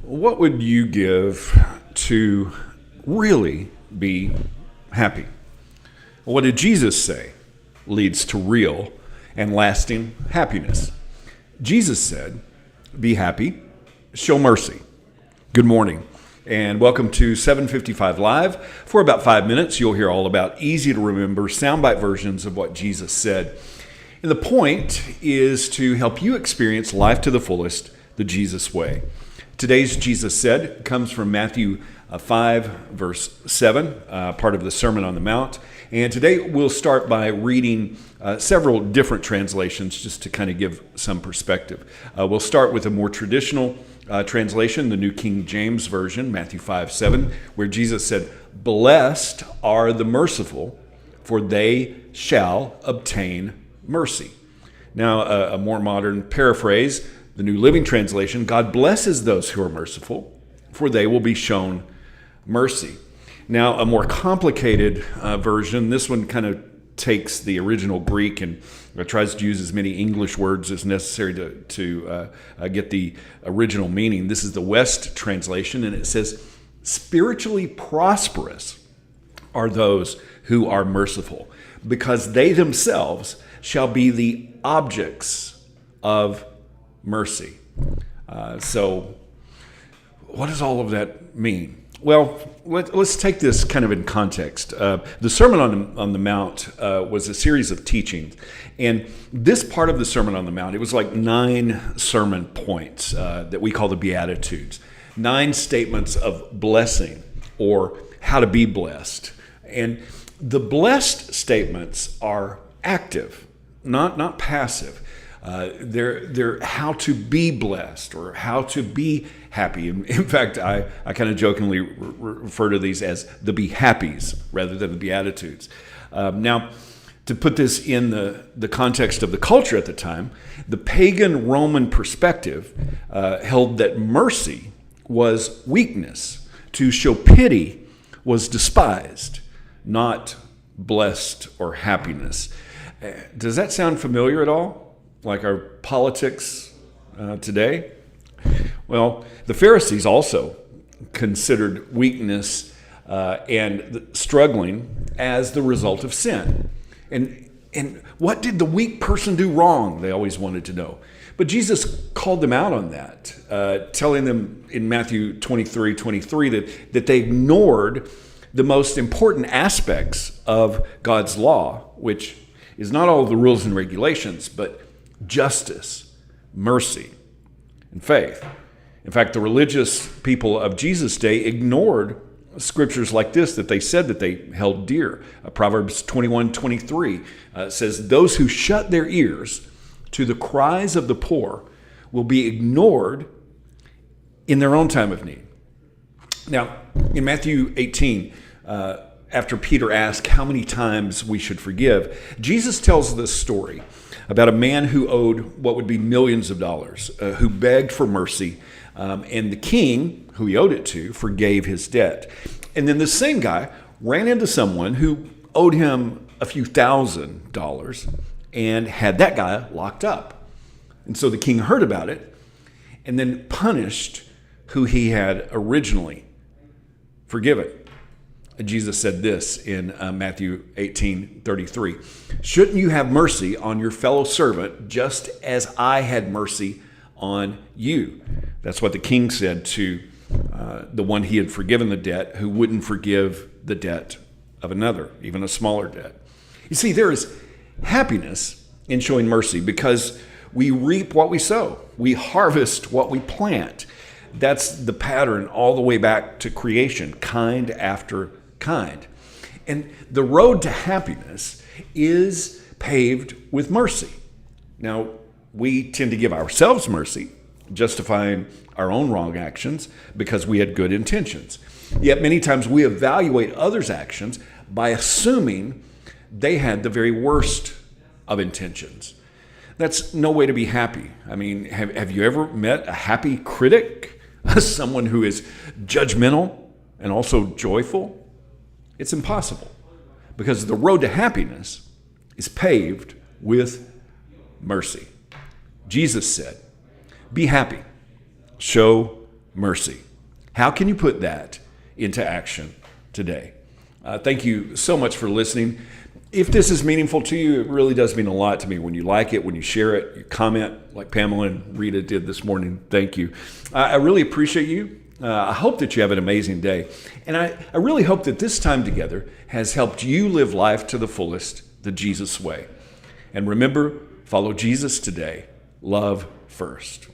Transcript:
What would you give to really be happy? What did Jesus say leads to real and lasting happiness? Jesus said, be happy, show mercy. Good morning, and welcome to 755 Live. For about 5 minutes, you'll hear all about easy to remember soundbite versions of what Jesus said. And the point is to help you experience life to the fullest, the Jesus way. Today's Jesus said comes from Matthew 5, verse 7, part of the Sermon on the Mount. And today we'll start by reading several different translations just to kind of give some perspective. We'll start with a more traditional translation, the New King James Version, Matthew 5, 7, where Jesus said, "Blessed are the merciful, for they shall obtain mercy." Now, a more modern paraphrase, the New Living Translation, "God blesses those who are merciful, for they will be shown mercy." Now, a more complicated version, this one kind of takes the original Greek and tries to use as many English words as necessary to get the original meaning. This is the West translation, and it says, "Spiritually prosperous are those who are merciful, because they themselves shall be the objects of mercy." So what does all of that mean? Well, let's take this kind of in context. The Sermon on the Mount was a series of teachings. And this part of the Sermon on the Mount, it was like 9 sermon points that we call the Beatitudes. 9 statements of blessing or how to be blessed. And the blessed statements are active, not passive. They're how to be blessed or how to be happy. In fact, I kind of jokingly refer to these as the be happies rather than the Beatitudes. Now, to put this in the context of the culture at the time, the pagan Roman perspective held that mercy was weakness. To show pity was despised, not blessed or happiness. Does that sound familiar at all? Like our politics today? Well, the Pharisees also considered weakness and struggling as the result of sin. And what did the weak person do wrong? They always wanted to know. But Jesus called them out on that, telling them in Matthew 23 that they ignored the most important aspects of God's law, which is not all of the rules and regulations, but justice, mercy, and faith. In fact, the religious people of Jesus' day ignored scriptures like this that they said that they held dear. Proverbs 21:23 says, "Those who shut their ears to the cries of the poor will be ignored in their own time of need." Now, in Matthew 18, after Peter asked how many times we should forgive, Jesus tells this story about a man who owed what would be millions of dollars, who begged for mercy, and the king, who he owed it to, forgave his debt. And then this same guy ran into someone who owed him a few $1,000s and had that guy locked up. And so the king heard about it and then punished who he had originally forgiven. Jesus said this in Matthew 18:33. "Shouldn't you have mercy on your fellow servant just as I had mercy on you?" That's what the king said to the one he had forgiven the debt, who wouldn't forgive the debt of another, even a smaller debt. You see, there is happiness in showing mercy because we reap what we sow. We harvest what we plant. That's the pattern all the way back to creation, kind after kind. And the road to happiness is paved with mercy. Now, we tend to give ourselves mercy, justifying our own wrong actions because we had good intentions. Yet many times we evaluate others' actions by assuming they had the very worst of intentions. That's no way to be happy. I mean, have you ever met a happy critic? Someone who is judgmental and also joyful? It's impossible, because the road to happiness is paved with mercy. Jesus said, "Be happy, show mercy. How can you put that into action today? Thank you so much for listening. If this is meaningful to you, it really does mean a lot to me when you like it, when you share it, you comment like Pamela and Rita did this morning. Thank you. I really appreciate you. I hope that you have an amazing day. And I really hope that this time together has helped you live life to the fullest, the Jesus way. And remember, follow Jesus today. Love first.